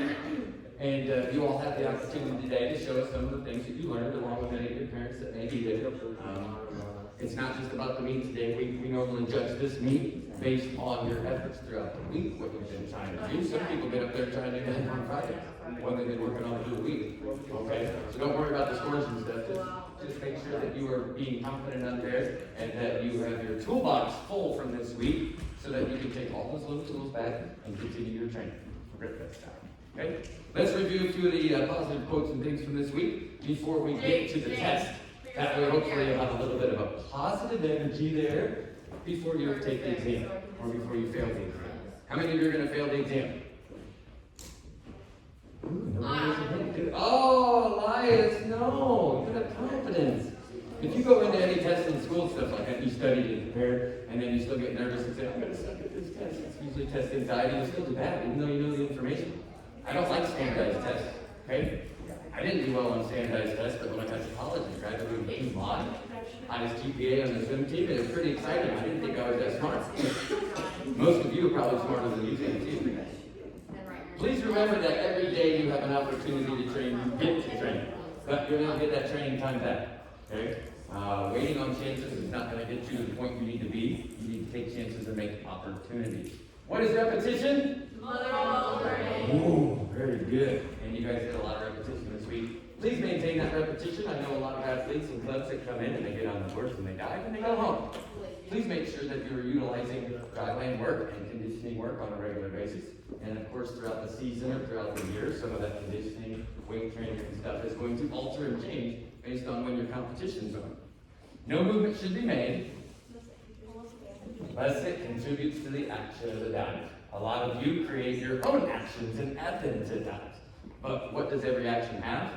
again. And you all have the opportunity today to show us some of the things that you learned, along with any of your parents that may be there. It's not just about the meet today. We normally judge this meet based on your efforts throughout the week, what you've been trying to do. Some people get up there trying to do that on Friday, when they've been working on it through the week. Okay? So don't worry about the scores and stuff. Just make sure that you are being confident out there and that you have your toolbox full from this week so that you can take all those little tools back and continue your training for RIPFEST time. Okay? Let's review a few of the positive quotes and things from this week before we get to the test. That way, hopefully, you'll have a little bit of a positive energy there before you take the exam or before you fail the exam. How many of you are going to fail the exam? Oh, Elias, no. You have confidence. If you go into any test in school, stuff like that, you studied and prepared, and then you still get nervous and say, I'm going to suck at this test. It's usually test anxiety. You still do bad, even though you know the information. I don't like standardized tests, okay? I didn't do well on standardized tests, but when I got to college and graduated with a mod, highest GPA on the swim team, it was pretty exciting. I didn't think I was that smart. Most of you are probably smarter than you think, too. Please remember that every day you have an opportunity to train, you get to train. But you're going to get that training time back, okay? Waiting on chances is not going to get you to the point you need to be. You need to take chances and make opportunities. What is repetition? Mother of all learning. Ooh, very good. And you guys did a lot of repetition this week. Please maintain that repetition. I know a lot of athletes and clubs that come in and they get on the horse and they dive and they go home. Please make sure that you're utilizing dryland work and conditioning work on a regular basis. And of course, throughout the season or throughout the year, some of that conditioning, weight training and stuff is going to alter and change based on when your competition's on. No movement should be made unless it contributes to the action of the dive. A lot of you create your own actions and add them to dives. But what does every action have?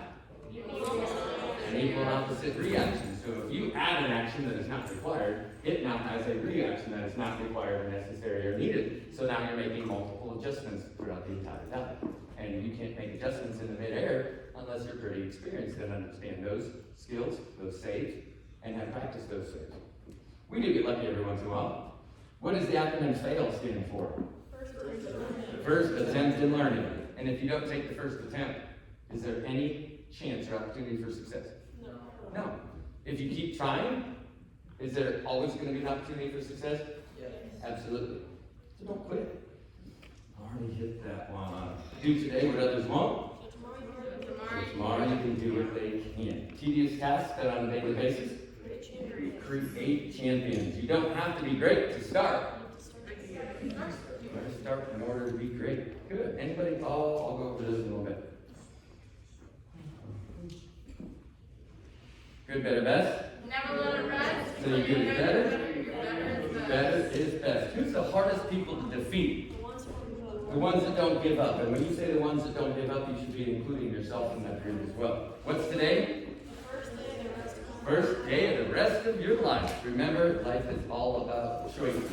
An equal and opposite reaction. So if you add an action that is not required, it now has a reaction that is not required or necessary or needed. So now you're making multiple adjustments throughout the entire dive. And you can't make adjustments in the midair unless you're pretty experienced and understand those skills, those saves, and have practiced those saves. We do get lucky every once in a while. What does the acronym FAIL stand for? First attempt in learning. And if you don't take the first attempt, is there any chance or opportunity for success? No. If you keep trying, is there always going to be an opportunity for success? Yes. Absolutely. So don't quit. Already hit that one. Do today what others won't. Tomorrow you can do what they can. Tedious tasks done on a daily basis. Create champions. You don't have to be great to start. You better start in order to be great. Good. Anybody? I'll go over this in a little bit. Good, better, best? Never let it rest. So you get it better? Better is best. Who's the hardest people to defeat? The ones that don't give up. And when you say the ones that don't give up, you should be including yourself in that group as well. What's today? First day of the rest of your life. Remember, life is all about choices.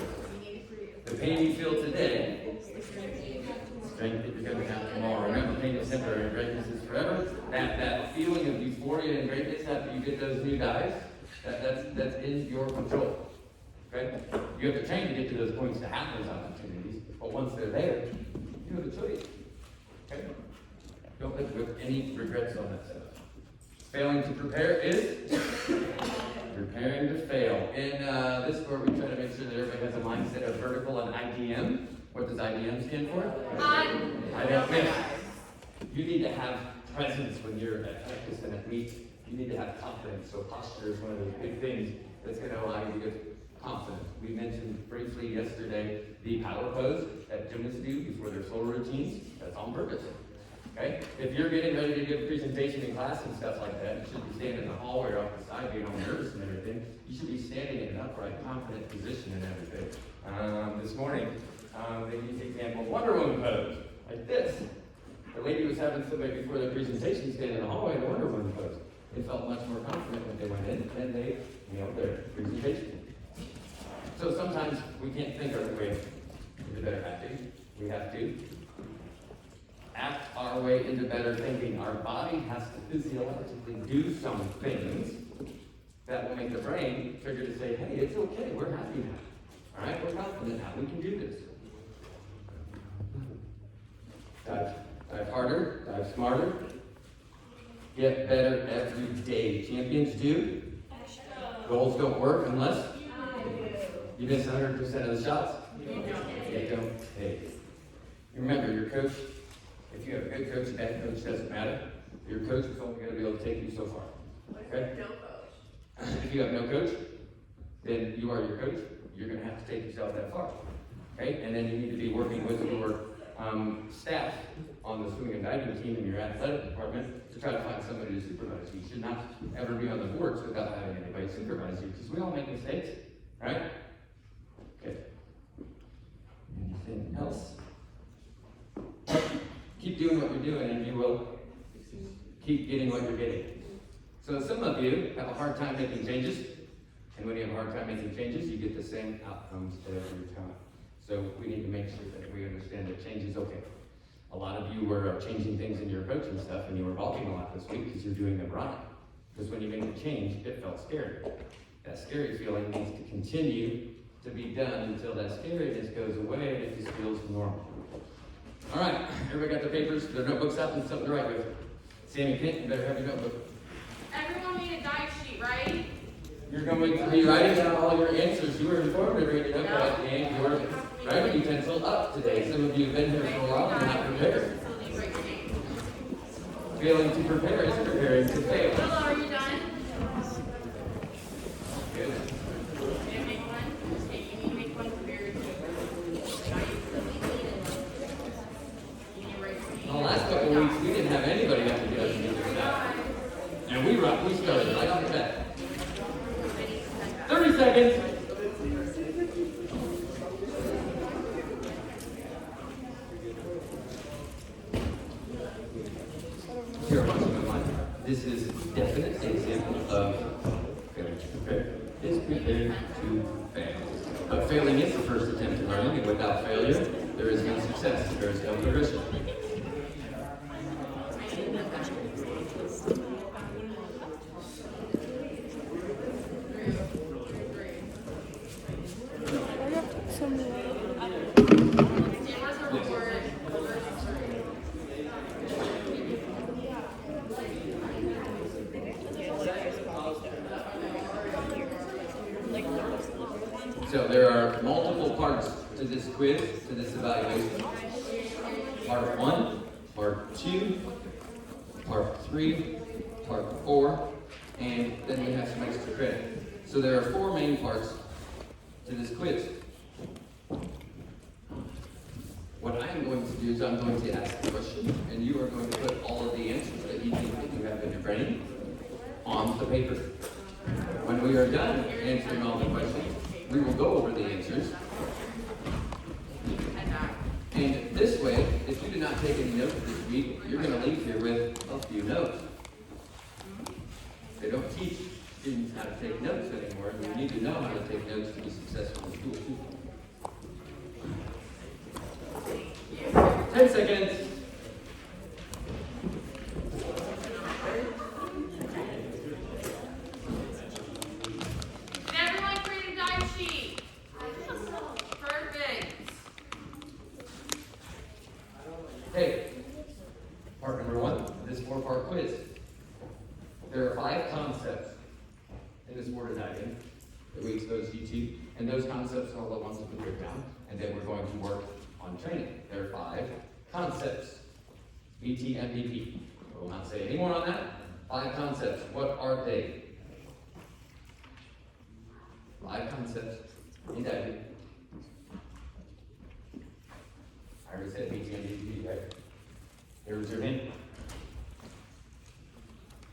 The pain you feel today, strength that you're going to have tomorrow. Remember, pain is temporary, greatness is forever. That feeling of euphoria and greatness after you get those new dives, that's in your control. Okay? You have to train to get to those points to have those opportunities, but once they're there, you have a choice. Okay? Don't live with any regrets on that stuff. Failing to prepare is preparing to fail. In this course, we try to make sure that everybody has a mindset of vertical and IDM. What does IDM stand for? I don't miss. You need to have presence when you're at practice and at meets. You need to have confidence. So posture is one of those big things that's going to allow you to get confidence. We mentioned briefly yesterday the power pose that gymnasts do before their solo routines. That's on purpose. Okay? If you're getting ready to give a presentation in class and stuff like that, you should be standing in the hallway or off the side being all nervous and everything. You should be standing in an upright, confident position and everything. This morning, they used the example of Wonder Woman pose, like this. The lady was having somebody before their presentation stand in the hallway in a Wonder Woman pose. They felt much more confident when they went in and they nailed their presentation. So sometimes we can't think our way into better acting. We have to act our way into better thinking. Our body has to physiologically do some things that will make the brain trigger to say, hey, it's okay, we're happy now. All right, we're confident now, we can do this. Dive hard Drive smarter. Get better every day. Champions do. Goals don't work unless you miss 100% of the shots. They don't take. Remember, your coach, if you have a good coach, a bad coach, doesn't matter. Your coach is only going to be able to take you so far. Okay? No coach. If you have no coach, then you are your coach. You're going to have to take yourself that far. Okay? And then you need to be working with your staff on the swimming and diving team in your athletic department to try to find somebody to supervise you. You should not ever be on the boards without having anybody supervise you, because we all make mistakes, right? Okay. Anything else? Keep doing what you're doing and you will keep getting what you're getting. So some of you have a hard time making changes, and when you have a hard time making changes, you get the same outcomes every time. So we need to make sure that we understand that change is okay. A lot of you were changing things in your coaching stuff, and you were balking a lot this week because you're doing them right. Because when you made the change, it felt scary. That scary feeling needs to continue to be done until that scariness goes away and it just feels normal. All right, everybody got their papers, their notebooks out, and something to write with. Sammy Kent, you better have your notebook. Everyone made a dive sheet, right? You're going to be writing down all your answers. You were informed to read it up, and your writing utensil up today. Some of you have been here for a while and not prepared. Failing to prepare is preparing to fail. Hello, are you done? Good. Can I make one? Okay, you need to make one very quick. You need to write for me. The last couple of weeks, we didn't have anybody have to get up and do this stuff. And we started right off the bat. 30 seconds. Here, this is definite example of failing to prepare. Is prepared to fail. But failing is the first attempt at learning, and without failure, there is no success. There is no progression. So there are multiple parts to this quiz, to this evaluation. Part 1, Part 2, Part 3, Part 4, and then we have some extra credit. So there are 4 main parts to this quiz. What I am going to do is I'm going to ask a question, and you are going to put all of the answers that you think that you have in your brain on the paper. When we are done answering all the questions, we will go over the answers. And this way, if you did not take any notes this week, you're going to leave here with a few notes. They don't teach students how to take notes anymore, and you need to know how to take notes to be successful in school too. 10 seconds. Did everyone create a dive sheet? Perfect. Hey, part number 1, this 4-part quiz. There are 5 concepts in this word of diving that we expose you to, and those concepts are all the ones that we break down, and then we're going to work on training. There are 5 concepts. BT, MVP. I will not say any more on that. 5 concepts. What are they? 5 concepts in diving. I already said BT and MVP, right? Here's your hint.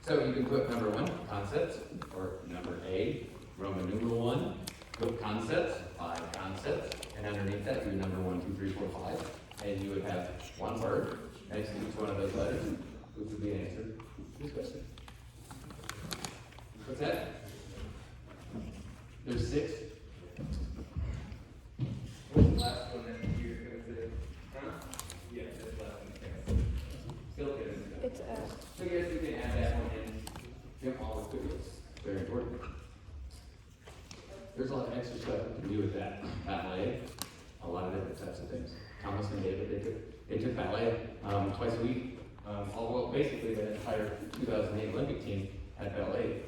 So you can put number 1, concepts, or number A, Roman numeral 1, put concepts, 5 concepts, and underneath that do number 1, 2, 3, 4, 5, and you would have 1 word next to each one of those letters, which would be an answer to this question. What's that? There's 6. What's the last one that you're going to say? Huh? Yeah, that's the last one. Still good. It's So yes, we can add that one in. Jump all the quizzes. Very important. There's a lot of extra stuff we can do with that. Ballet, a lot of different types of things. Thomas and David, they took ballet twice a week, Although basically the entire 2008 Olympic team had ballet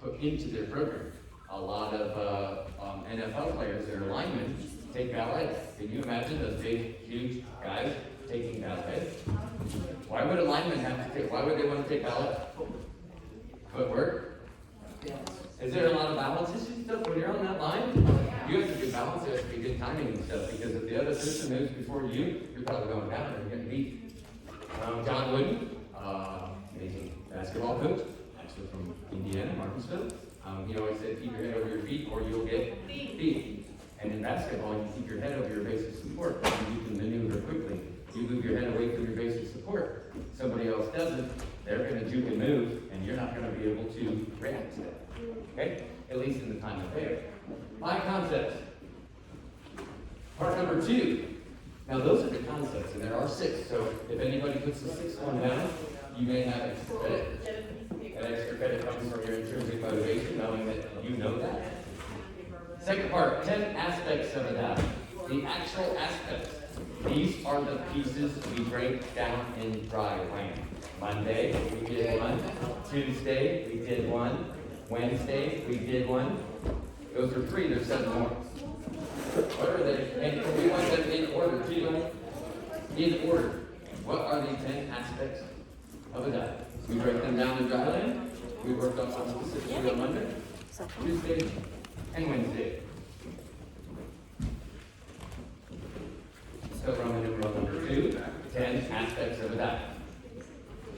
put into their program. A lot of NFL players that are linemen take ballet. Can you imagine those big, huge guys taking ballet? Why would a lineman have to take, why would they want to take ballet? Footwork? Is there a lot of balance issues stuff when you're on that line? You have to do balance, there has to be good timing and stuff, because if the other person moves before you, you're probably going down and you're getting beat. John Wooden, amazing basketball coach, actually from Indiana, Martinsville. He always said, keep your head over your feet or you'll get beat. And in basketball, you keep your head over your base of support and you can maneuver quickly. You move your head away from your base of support. Somebody else doesn't, they're going to juke and move, and you're not going to be able to react to that. Okay? At least in the time of fair. 5 concepts. Part number 2. Now those are the concepts, and there are 6. So if anybody puts the 6th one down, you may have extra credit. That extra credit comes from your intrinsic motivation, knowing that you know that. Second part, 10 aspects of a diet. The actual aspects. These are the pieces we break down in dry land. Monday, we did 1. Tuesday, we did 1. Wednesday, we did 1. Those are 3, there's 7 more. What are they? And we want them in order too. In order. What are the 10 aspects of a diet? We break them down in dry land. We worked on some specifically on Monday, Tuesday, and Wednesday. So Roman numeral number 2, 10 aspects of a diet.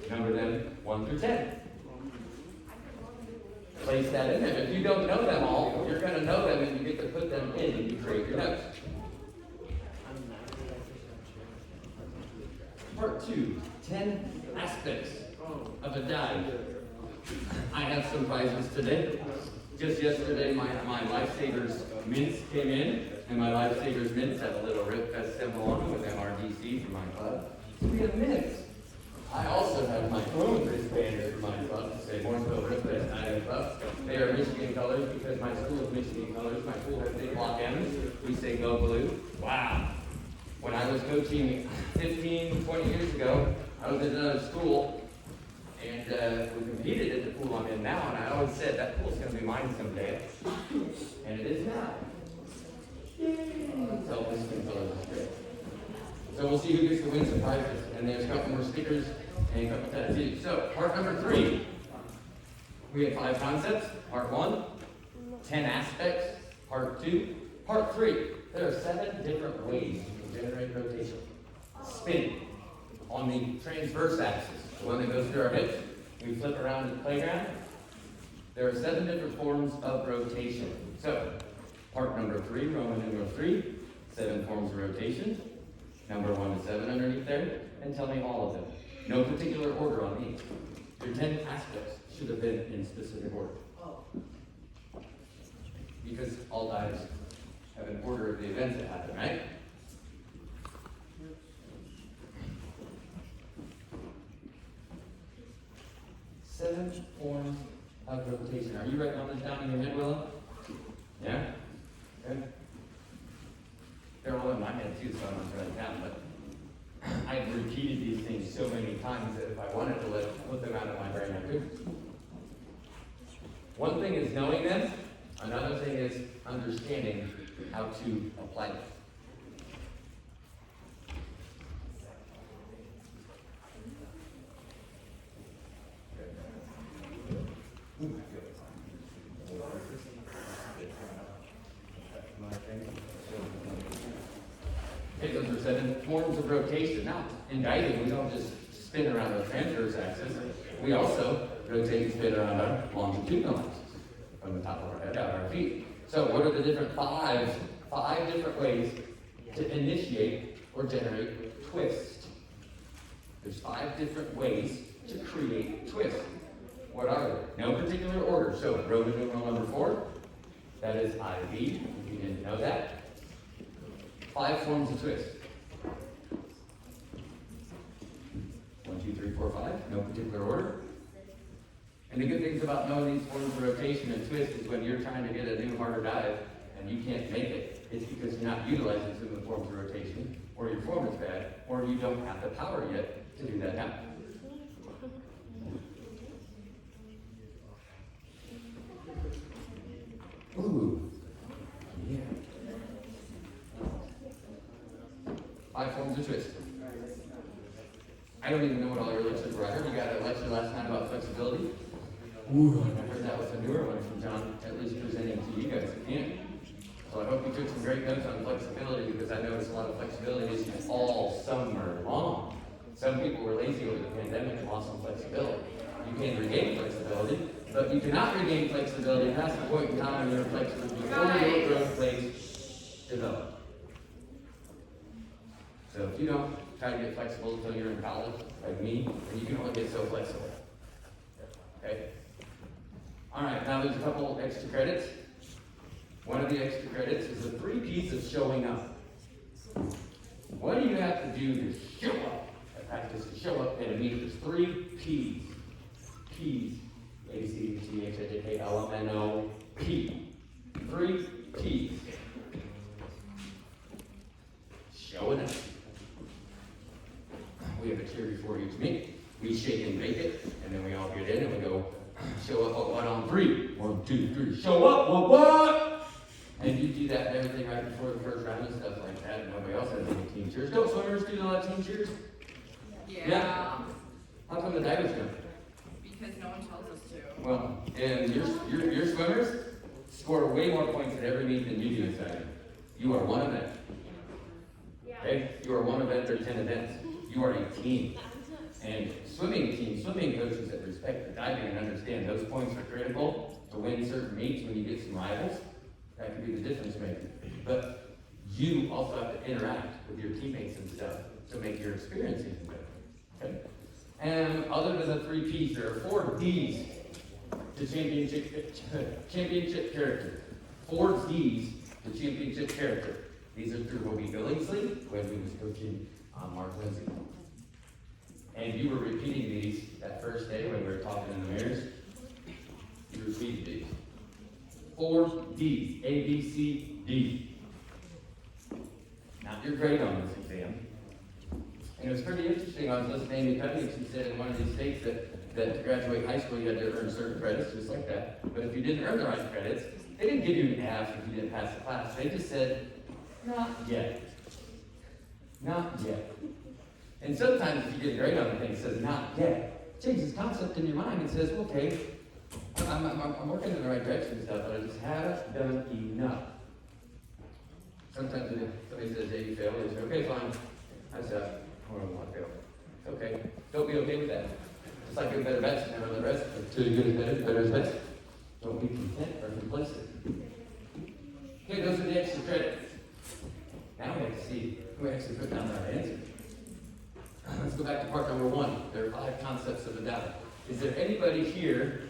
Number them 1 through 10. Place that in there. If you don't know them all, you're going to know them and you get to put them in and you create your notes. Part 2, 10 aspects of a diet. I have some prizes today. Just yesterday, my Lifesavers mints came in, and my Lifesavers mints have a little RIPFEST symbol on them with MRDC for my club. So we have mints. I also have my own wristbands for my club to say Morrisville RIPFEST I am Club. They are Michigan colors because my school is Michigan colors. My school has big block M's. We say go blue. Wow. When I was coaching 15, 20 years ago, I was at another school, and we competed at the pool I'm in now, and I always said that pool's going to be mine someday. And it is now. So Michigan colors is great. So we'll see who gets to win some prizes. And there's a couple more stickers and a couple tattoos. So part number 3. We have 5 concepts. Part 1, 10 aspects. Part 2. Part 3. There are 7 different ways you can generate rotation. Spin on the transverse axis, the one that goes through our hips. We flip around the playground. There are 7 different forms of rotation. So, part number 3, Roman numeral 3, 7 forms of rotation. Number 1 to 7 underneath there, and tell me all of them. No particular order on these. Your 10 aspects should have been in specific order. Because all diets have an order of the events that happen, right? Seven forms of rotation. Are you writing all this down in your head, Willow? Yeah? Good. They're all in my head too, so I'm not writing down, but I've repeated these things so many times that if I wanted to put them out of my brain, I could. One thing is knowing them, another thing is understanding how to apply them. Okay, those are 7 forms of rotation. Now, in diving, we don't just spin around our transverse axis. We also rotate and spin around our longitudinal axis, from the top of our head out our feet. So what are the different five different ways to initiate or generate twist? There's 5 different ways to create twist. What are they? No particular order. So Roman numeral number 4, that is IV, if you didn't know that. 5 forms of twist. 1, 2, 3, 4, 5, no particular order. And the good things about knowing these forms of rotation and twist is when you're trying to get a new harder dive and you can't make it, it's because you're not utilizing some of the forms of rotation, or your form is bad, or you don't have the power yet to do that now. Ooh, yeah. 5 forms of twist. I don't even know what all your lectures were. I heard you got a lecture last night about flexibility. Ooh, I heard that was a newer one from John, at least presenting to you guys again. So I hope you took some great notes on flexibility, because I noticed a lot of flexibility issues all summer long. Some people were lazy over the pandemic and lost some flexibility. You can regain flexibility, but you cannot regain flexibility past the point in time when your flexibility before your growth plates develop. So if you don't try to get flexible until you're in college, like me, then you can only get so flexible. Okay? All right, now there's a couple extra credits. One of the extra credits is the 3 P's of showing up. What do you have to do to show up at practice, to show up at a meeting? There's 3 P's. P's. A, C, T, H, I, J, K, L, M, N, O, P. 3 P's. Showing up. We have a cheer before each meeting. We shake and bake it, and then we all get in and we go, show up what on 3. 1, 2, 3. Show up what? And you do that and everything right before the first round and stuff like that. Nobody else has any team cheers. Don't swimmers do a lot of team cheers? Yeah. How come the divers don't? Because no one tells us to. Well, and your swimmers score way more points at every meet than you do inside. You are one event. Okay? You are one event or 10 events. You are a team. And swimming coaches that respect the diving and understand those points are critical to win certain meets when you get some rivals. That can be the difference maker. But you also have to interact with your teammates and stuff to make your experience even better. Okay? And other than the 3 P's, there are 4 D's to championship character. 4 D's to championship character. These are through Hobie Billingsley when he was coaching Mark Lindsay. And you were repeating these that first day when we were talking in the mirrors. You repeated these. 4 D's. A, B, C, D. Now, you're great on this exam. And it was pretty interesting. I was listening to Amy Cuddy, and she said in one of these states that to graduate high school, you had to earn certain credits, just like that. But if you didn't earn the right credits, they didn't give you an F if you didn't pass the class. They just said, not yet. Not yet. And sometimes if you get a grade on the thing that says not yet, it changes concept in your mind and says, okay, I'm working in the right direction and stuff, but I just haven't done enough. Sometimes if somebody says, hey, you failed, they say, okay, fine. I said, I don't want to fail. It's okay. Don't be okay with that. Just like good, better, best, never the rest. Too good is better, better is best. Don't be content or complacent. Okay, those are the extra credits. Now we have to see who actually put down the right answer. Let's go back to part number 1. There are 5 concepts of the doubt. Is there anybody here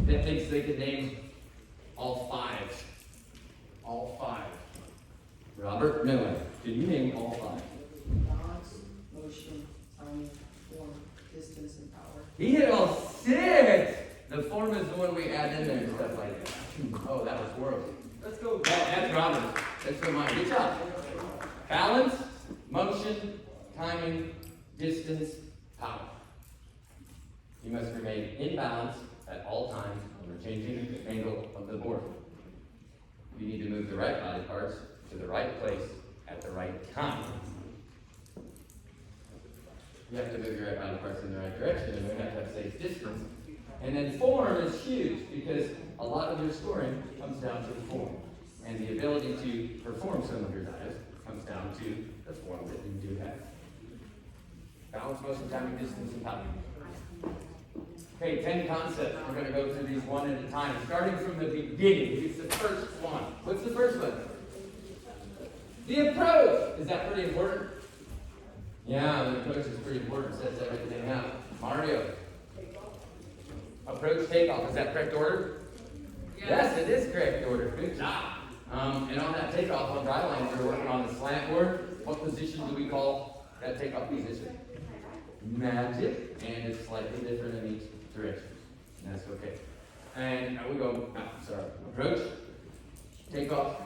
that thinks they could name all 5? All 5. Robert Miller, can you name all 5? Balance, motion, time, form, distance, and power. He hit all 6! The form is the one we add in there and stuff like that. Oh, that was horrible. Let's go. That's Robert. That's for mine. Good job. Balance, motion, timing, distance, power. You must remain in balance at all times when we're changing the angle of the board. You need to move the right body parts to the right place at the right time. You have to move your right body parts in the right direction, and we have to have safe distance. And then form is huge, because a lot of your scoring comes down to the form. And the ability to perform some of your dives comes down to the form that you do have. Balance, motion, timing, distance, and power. Okay, 10 concepts. We're going to go through these one at a time, starting from the beginning. It's the first one. What's the first one? The approach. Is that pretty important? Yeah, the approach is pretty important. It sets everything out. Mario. Approach, takeoff. Is that correct order? Yes, it is correct order. Good job. And on that takeoff on dry lines, we're working on the slant board. What position do we call that takeoff position? Magic. And it's slightly different in each direction. And that's okay. And we go, approach, takeoff,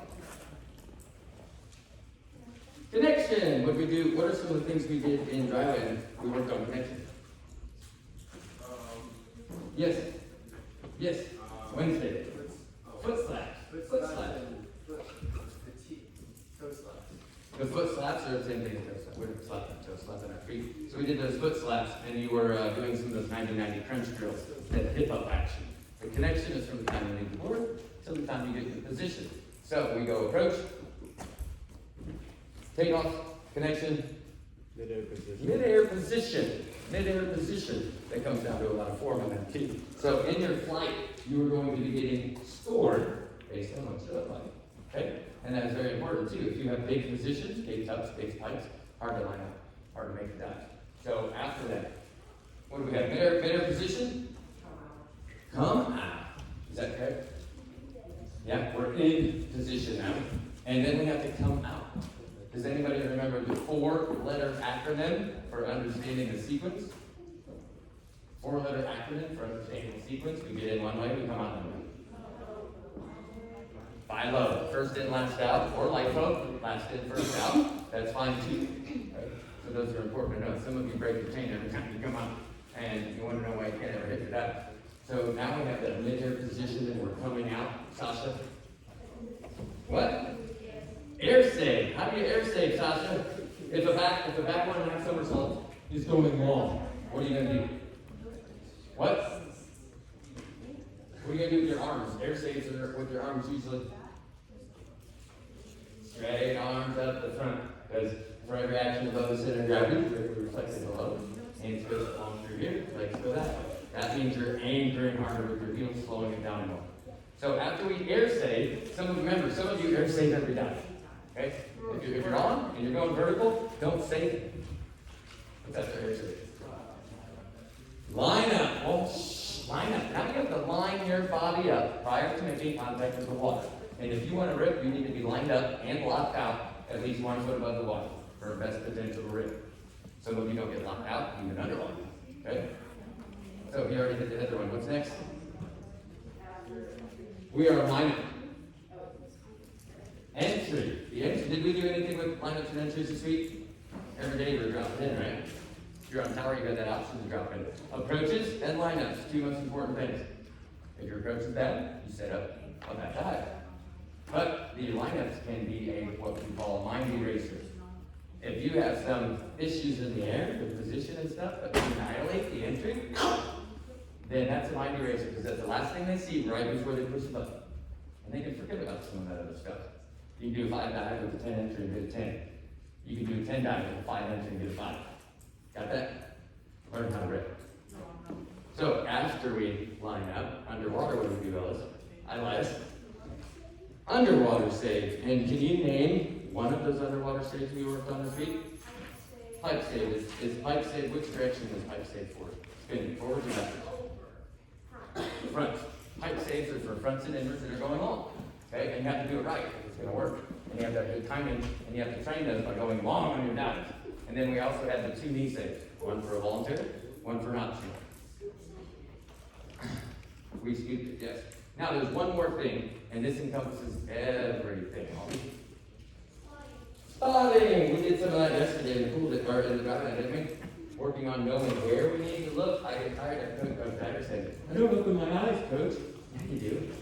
Connection. What we do? What are some of the things we did in driveway? We worked on connection. Yes. Yes. Wednesday. Foot slaps. Foot slaps. The foot slaps are the same thing as toe slaps. We're toe slapping our feet. So we did those foot slaps, and you were doing some of those 90-90 crunch drills, that hip-up action. The connection is from the time you leave the board till the time you get in position. So we go approach, take off, connection, Mid-air position. mid-air position. Mid-air position. That comes down to a lot of form on that too. So in your flight, you are going to be getting scored based on what you look like. Okay? And that is very important too. If you have big positions, big tucks, big spikes, hard to line up, hard to make the dive. So after that, what do we have? Mid-air position? Come out. Is that correct? Yeah, we're in position now. And then we have to come out. Does anybody remember the 4-letter acronym for understanding the sequence? 4-letter acronym for understanding the sequence. We get in one way, we come out another way. FILO, first in, last out, or LIFO, last in, first out. That's fine too. Right? So those are important to know. Some of you break the chain every time you come out, and you want to know why you can't ever hit your dive. So now we have that mid-air position, and we're coming out. Sasha? What? Air save. How do you air save, Sasha? If a back one half somersault is going long, what are you gonna do? What? What are you gonna do with your arms? Air saves are with your arms usually. Straight arms up the front, because for every action above the center of gravity, we're reflecting below. Hands go along through here, legs go that way. That means you're anchoring harder with your heels, slowing it down more. So after we air save, some of you air save every dive. Okay? If you're on and you're going vertical, don't save it. What's after air save? Line up. Line up. Now you have to line your body up prior to making contact with the water. And if you want to rip, you need to be lined up and locked out at least 1 foot above the water for best potential to rip. Some of you don't get locked out, even underwater. Okay? So you already hit the other one. What's next? We are line up. Entry. The entry. Did we do anything with lineups and entries this week? Every day we're dropping in, right? If you're on tower, you got that option to drop in. Approaches and lineups, 2 most important things. If your approach is bad, you set up on that dive. But the lineups can be what we call a mind eraser. If you have some issues in the air with position and stuff, but you annihilate the entry, then that's a mind eraser, because that's the last thing they see right before they push the button. And they can forget about some of that other stuff. You can do a 5 dive with a 10 entry and get a 10. You can do a 10 dive with a 5 entry and get a 5. Got that? Learn how to rip. So after we line up, underwater, what do we do, Ellis? Elias? Underwater save. And can you name one of those underwater saves we worked on this week? Pipe save. Is pipe save, which direction is pipe save for? Spinning, forwards or backwards? Front. Pipe saves are for fronts and inwards that are going long. Okay? And you have to do it right if it's going to work. And you have to have good timing, and you have to train those by going long on your dives. And then we also had the 2 knee saves. One for a voluntary, one for an optional. We scooped it, yes. Now there's one more thing, and this encompasses everything. Spotting! We did some of that yesterday in the pool, or in the driveway, didn't we? Working on knowing where we need to look. I get tired of Coach Dagger saying, I don't look with my eyes, Coach. Yeah, you do.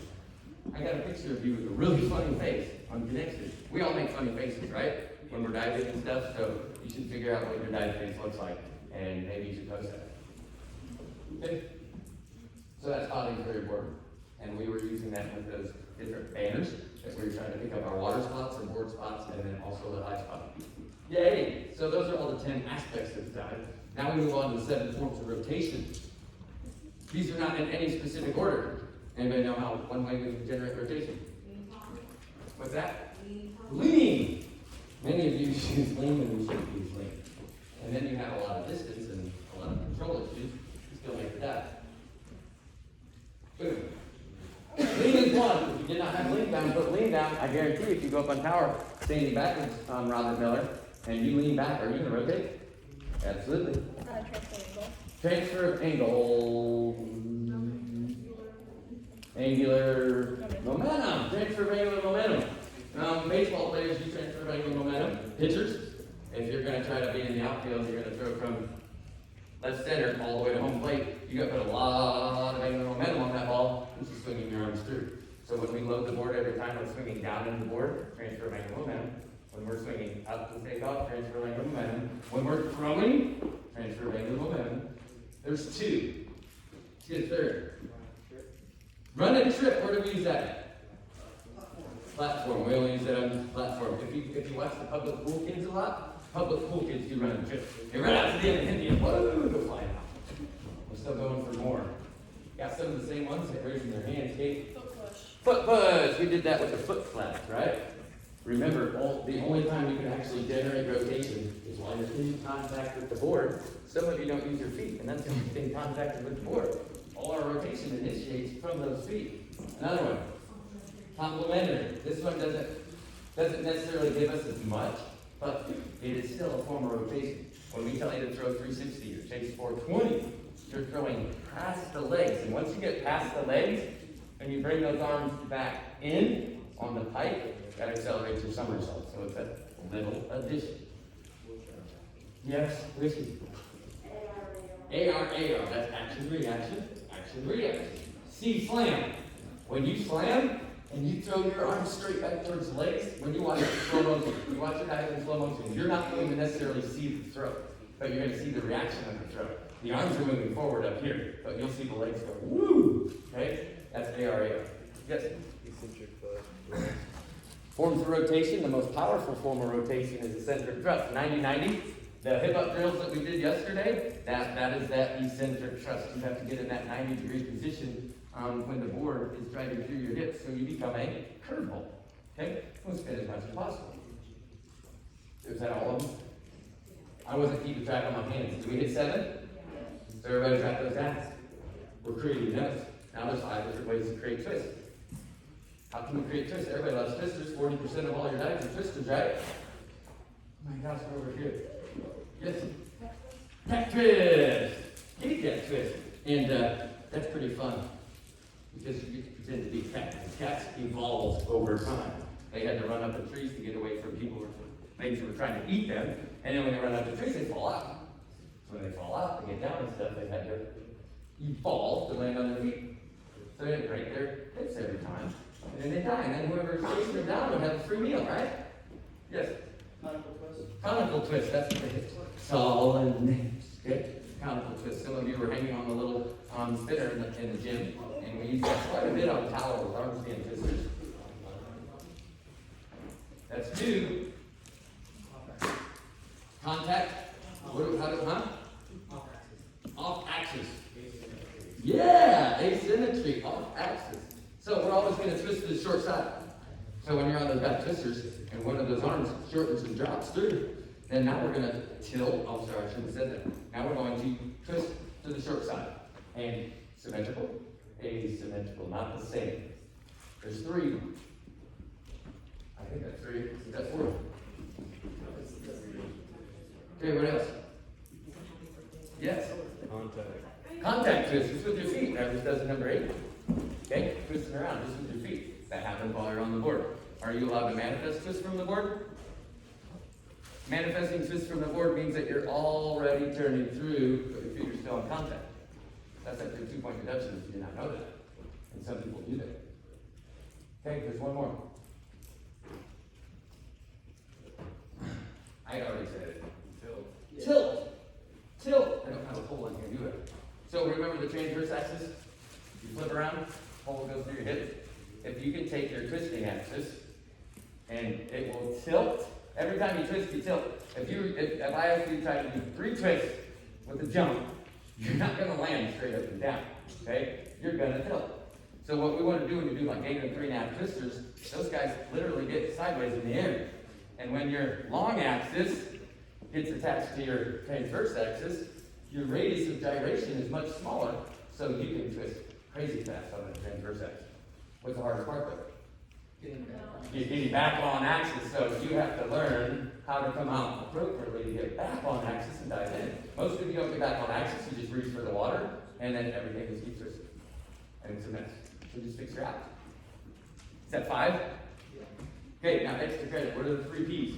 I got a picture of you with a really funny face on connection. We all make funny faces, right? When we're diving and stuff, so you should figure out what your dive face looks like, and maybe you should post that. Okay? So that spotting is very important. And we were using that with those different banners that we were trying to pick up our water spots and board spots, and then also the high spot. Yay! So those are all the 10 aspects of the dive. Now we move on to the 7 forms of rotation. These are not in any specific order. Anybody know how one way we can generate rotation? What's that? Lean! Many of you use lean and we shouldn't use lean. And then you have a lot of distance and a lot of control issues. You still make the dive. Boom. Lean is one. If you did not have lean down, put lean down. I guarantee if you go up on tower, standing backwards on Robert Miller, and you lean back, are you going to rotate? Absolutely. Transfer of angle. Angular momentum. Transfer of angular momentum. Baseball players use transfer of angular momentum. pitchers, if you're gonna try to be in the outfield, you're gonna throw from left center all the way to home plate, you gotta put a lot of angular momentum on that ball, which is swinging your arms through. So when we load the board every time we're swinging down into the board, transfer of angular momentum. When we're swinging up to take off, transfer of angular momentum. When we're throwing, transfer of angular momentum. There's two. Let's get a third. Run and trip, where do we use that? Platform. We only use that on platform. If you watch the public pool kids a lot, public pool kids do run and trip. They run out to the end and hit the whoa, go flying out. We're still going for more. Got some of the same ones that raising their hands, Kate. Foot push. We did that with the foot flaps, right? Remember, the only time you can actually generate rotation is while you're in contact with the board. Some of you don't use your feet, and that's when you're in contact with the board. All our rotation initiates from those feet. Another one. Complementary. This one doesn't necessarily give us as much, but it is still a form of rotation. When we tell you to throw 360 or chase 420, you're throwing past the legs. And once you get past the legs, and you bring those arms back in on the pike, that accelerates your somersault. So it's a little addition. Yes, Ricky. AR. That's action, reaction, action, reaction. C, slam. When you slam, and you throw your arms straight back towards the legs, when you watch it in slow motion, you watch it happen in slow motion, you're not going to necessarily see the throw, but you're going to see the reaction of the throw. The arms are moving forward up here, but you'll see the legs go, woo! Okay? That's AR. Yes? Eccentric thrust. Forms of rotation, the most powerful form of rotation is eccentric thrust. 90-90, the hip-up drills that we did yesterday, that is that eccentric thrust. You have to get in that 90-degree position when the board is driving through your hips, so you become a curveball. Okay? We'll spin as much as possible. Is that all of them? I wasn't keeping track of my hands. Did we hit 7? So everybody got those down? We're creating those. Now there's 5 different ways to create twists. How can we create twists? Everybody loves twisters. 40% of all your dives are twisters, right? Oh my gosh, we're over here. Yes? Cat twist! Kitty cat twist. And that's pretty fun. Because you get to pretend to be cats. And cats evolved over time. They had to run up the trees to get away from people or things that were trying to eat them. And then when they run up the trees, they fall out. So when they fall out, they get down and stuff, they had to evolve to land on their feet. So they didn't break their hips every time. And then they die. And then whoever's chasing them down would have a free meal, right? Yes? Conical twist. Conical twist. That's what it is. Solid names. Okay? Conical twist. Some of you were hanging on the little spinner in the gym. And we use that quite a bit on tower with arm stand twisters. That's 2. Contact. Off axis. Yeah, asymmetry, off axis. So we're always going to twist to the short side. So when you're on those back twisters and one of those arms shortens and drops through, then now we're going to tilt. Oh, sorry, I shouldn't have said that. Now we're going to twist to the short side. And symmetrical, asymmetrical, not the same. There's 3. I think that's 3. Is that 4? Okay, what else? Yes? Contact twist, just with your feet. That just does number 8. Okay? Twisting around just with your feet. That happens while you're on the board. Are you allowed to manifest twist from the board? Manifesting twist from the board means that you're already turning through, but your feet are still in contact. That's like your 2-point deduction if you did not know that. And some people do that. Okay, there's one more. I already said it. Tilt. Tilt. I don't have a pole on here, do I? So remember the transverse axis? You flip around, pole goes through your hip. If you can take your twisting axis, and it will tilt. Every time you twist, you tilt. If I ask you to try to do 3 twists with a jump, you're not going to land straight up and down. Okay? You're going to tilt. So what we want to do when you do like 8 and 3.5 twisters, those guys literally get sideways in the air. And when your long axis gets attached to your transverse axis, your radius of gyration is much smaller, so you can twist crazy fast on the transverse axis. What's the hardest part though? Getting back on axis, so you have to learn how to come out appropriately to get back on axis and dive in. Most of you don't get back on axis, you just reach for the water, and then everything just keeps twisting. And it's a mess. So just fix your abs. Is that 5? Okay, now extra credit. What are the 3 P's?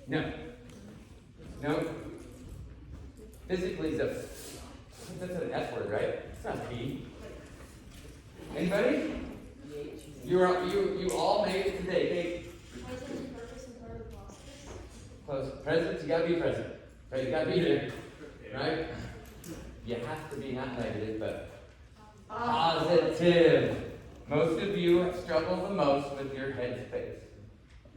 No. No. Physically is that's an F word, right? It's not P. Anybody? You all made it today. Hey. Present, purpose, and part of the process. Close. Present, you gotta be present. Right? You gotta be there. Right? You have to be not negative, but positive. Most of you struggle the most with your headspace.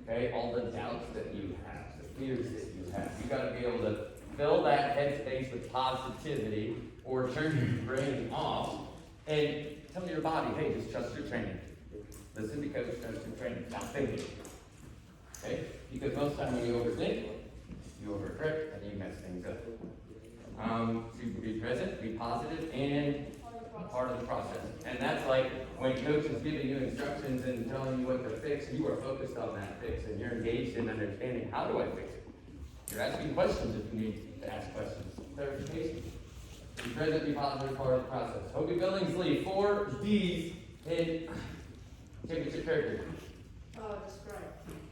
Okay? All the doubts that you have, the fears that you have. You gotta be able to fill that headspace with positivity or turn your brain off and tell your body, hey, just trust your training. Listen to Coach, trust your training. Stop thinking. Okay? Because most of the time when you overthink, you overcorrect and you mess things up. So be present, be positive, and a part of the process. And that's like when Coach is giving you instructions and telling you what to fix, you are focused on that fix and you're engaged in understanding, how do I fix it? You're asking questions if you need to ask questions. Clarification. Be present, be positive, part of the process. Hopi Billingsley, 4 D's in championship character.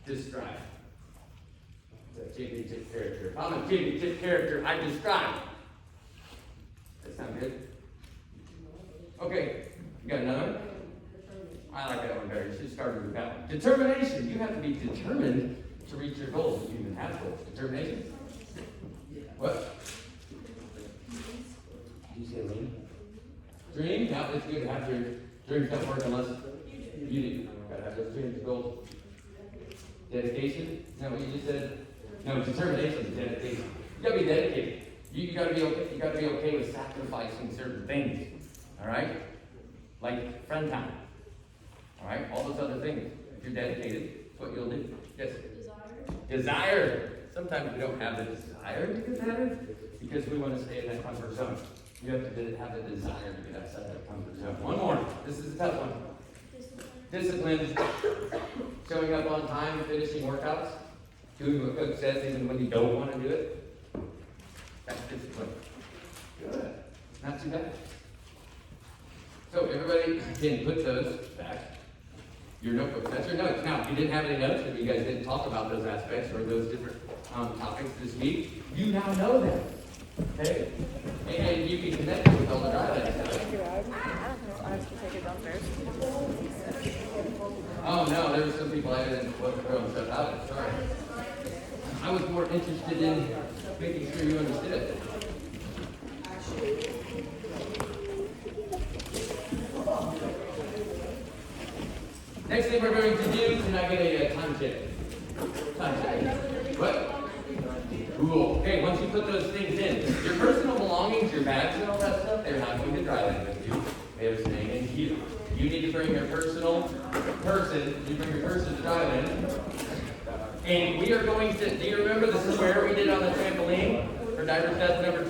Describe. It's a championship character. If I'm a championship character, I describe. That sound good? Okay, you got another one? I like that one better. You should start with that one. Determination. You have to be determined to reach your goals if you even have goals. Determination. What? Did you say dream? Dream? Yeah, it's good to have your dreams don't work unless you do. Gotta have those dreams and goals. Dedication? Is that what you just said? No, determination is dedication. You gotta be dedicated. You gotta be okay. You gotta be okay with sacrificing certain things. All right? Like friend time. All right? All those other things. If you're dedicated, it's what you'll do. Yes? Desire. Sometimes we don't have the desire to get better because we want to stay in that comfort zone. You have to have the desire to get outside that comfort zone. One more. This is a tough one. Discipline. Showing up on time, finishing workouts, doing what Coach says even when you don't want to do it. That's discipline. Good. Not too bad. So everybody can put those back. Your notebook. That's your notes. Now, if you didn't have any notes, if you guys didn't talk about those aspects or those different topics this week, you now know them. Okay? And you can connect it with all the dialects. I have to take it downstairs. Oh no, there were some people I didn't wasn't throwing stuff out. Sorry. I was more interested in making sure you understood it. Next thing we're going to do, can I get a time check? Time check. What? Cool. Okay, once you put those things in, your personal belongings, your bags and all that stuff, they're not going to dry land with you. They're staying in here. You need to bring your person to dry land. And we are going to, do you remember the square we did on the trampoline for diver test number